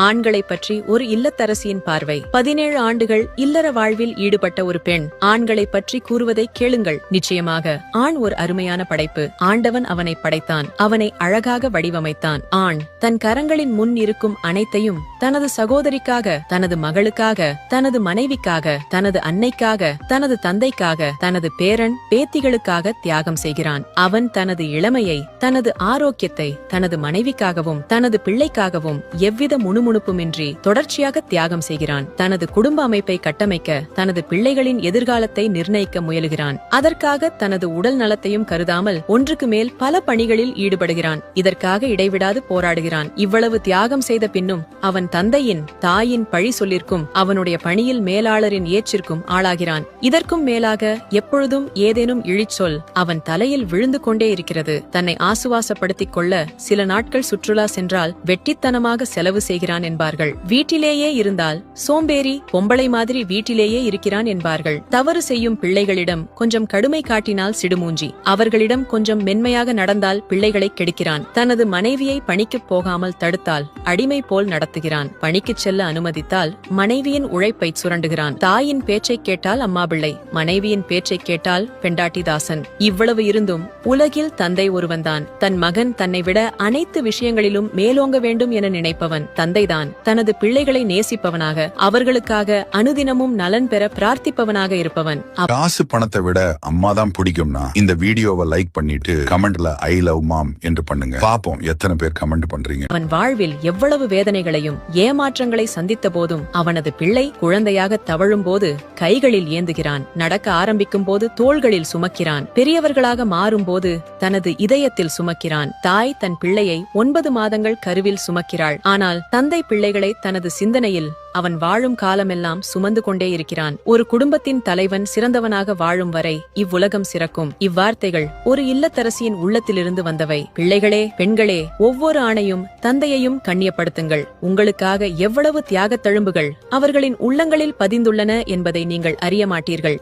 ஆண்களை பற்றி ஒரு இல்லத்தரசியின் பார்வை. 17 ஆண்டுகள் இல்லற வாழ்வில் ஈடுபட்ட ஒரு பெண் ஆண்களை பற்றி கூறுவதை கேளுங்கள். நிச்சயமாக ஆண் ஒரு அருமையான படைப்பு. ஆண்டவன் அவனை படைத்தான், அவனை அழகாக வடிவமைத்தான். ஆண் தன் கரங்களின் முன் இருக்கும் அனைத்தையும் தனது சகோதரிக்காக, தனது மகளுக்காக, தனது மனைவிக்காக, தனது அன்னைக்காக, தனது தந்தைக்காக, தனது பேரன் பேத்திகளுக்காக தியாகம் செய்கிறான். அவன் தனது இளமையை, தனது ஆரோக்கியத்தை, தனது மனைவிக்காகவும் தனது பிள்ளைக்காகவும் எவ்வித முணுமுணுப்புமின்றி தொடர்ச்சியாக தியாகம் செய்கிறான். தனது குடும்ப அமைப்பை கட்டமைக்க, தனது பிள்ளைகளின் எதிர்காலத்தை நிர்ணயிக்க முயலுகிறான். அதற்காக தனது உடல் நலத்தையும் கருதாமல் ஒன்றுக்கு மேல் பல பணிகளில் ஈடுபடுகிறான். இதற்காக இடைவிடாது போராடுகிறான். இவ்வளவு தியாகம் செய்த பின்னும் அவன் தந்தையின், தாயின் பழி சொல்லிற்கும் அவனுடைய பணியில் மேலாளரின் ஏற்றிற்கும் ஆளாகிறான். இதற்கும் மேலாக எப்பொழுதும் ஏதேனும் இழிச்சொல் அவன் தலையில் விழுந்து கொண்டே இருக்கிறது. தன்னை ஆசுவாசப்படுத்திக் கொள்ள சில நாட்கள் சுற்றுலா சென்றால் வெட்டித்தனமாக செலவு செய்கிறான் என்பார்கள். வீட்டிலேயே இருந்தால் சோம்பேறி, பொம்பளை மாதிரி வீட்டிலேயே இருக்கிறான் என்பார்கள். தவறு செய்யும் பிள்ளைகளிடம் கொஞ்சம் கடுமை காட்டினால் சிடுமூஞ்சி, அவர்களிடம் கொஞ்சம் மென்மையாக நடந்தால் பிள்ளைகளை கெடுக்கிறான். தனது மனைவியை பணிக்குப் போகாமல் தடுத்தால் அடிமை போல் நடத்துகிறான். பணிக்குச் செல்ல அனுமதித்தால் மனைவியின் உழைப்பை சுரண்டுகிறான். தாயின் பேச்சை கேட்டால் அம்மா பிள்ளை, மனைவியின் பேச்சை கேட்டால் பெண்டாட்டி தாசன். இவ்வளவு இருந்தும் உலகில் தந்தை ஒருவன்தான். தன் மகன் தன்னை விட அனைத்து விஷயங்களிலும் மேலோங்க வேண்டும் என நினைப்பவன் தந்தைதான். தனது பிள்ளைகளை நேசிப்பவனாக, அவர்களுக்காக அனுதினமும் நலன் பெற பிரார்த்திப்பவனாக இருப்பவன். காசு பணத்தை விட அம்மா தான் பிடிக்கும்னா இந்த வீடியோவை லைக் பண்ணிட்டு கமெண்ட்ல ஐ லவ் மாம் என்று பண்ணுங்க. பாப்போம் எத்தனை பேர் கமெண்ட் பண்றீங்க. அவன் வாழ்வில் எவ்வளவு வேதனைகளையும் ஏமாற்றங்களை சந்தித்த போதும் அவனது பிள்ளை குழந்தையாக தவழும் போது கைகளில் ஏந்துகிறான். நடக்க ஆரம்பிக்கும் போது தோள்களில் சுமக்கிறான். பெரியவர்களாக மாறும் போது தனது இதயத்தில் சுமக்கிறான். தாய் தன் பிள்ளையை 9 மாதங்கள் கருவில் சுமக்கிறாள். ஆனால் தந்தை பிள்ளைகளை தனது சிந்தனையில் அவன் வாழும் காலமெல்லாம் சுமந்து கொண்டே இருக்கிறான். ஒரு குடும்பத்தின் தலைவன் சிறந்தவனாக வாழும் வரை இவ்வுலகம் சிறக்கும். இவ்வார்த்தைகள் ஒரு இல்லத்தரசியின் உள்ளத்திலிருந்து வந்தவை. பிள்ளைகளே, பெண்களே, ஒவ்வொரு ஆணையும் தந்தையையும் கண்ணியப்படுத்துங்கள். உங்களுக்காக எவ்வளவு தியாகத் தழும்புகள் அவர்களின் உள்ளங்களில் பதிந்துள்ளன என்பதை நீங்கள் அறிய மாட்டீர்கள்.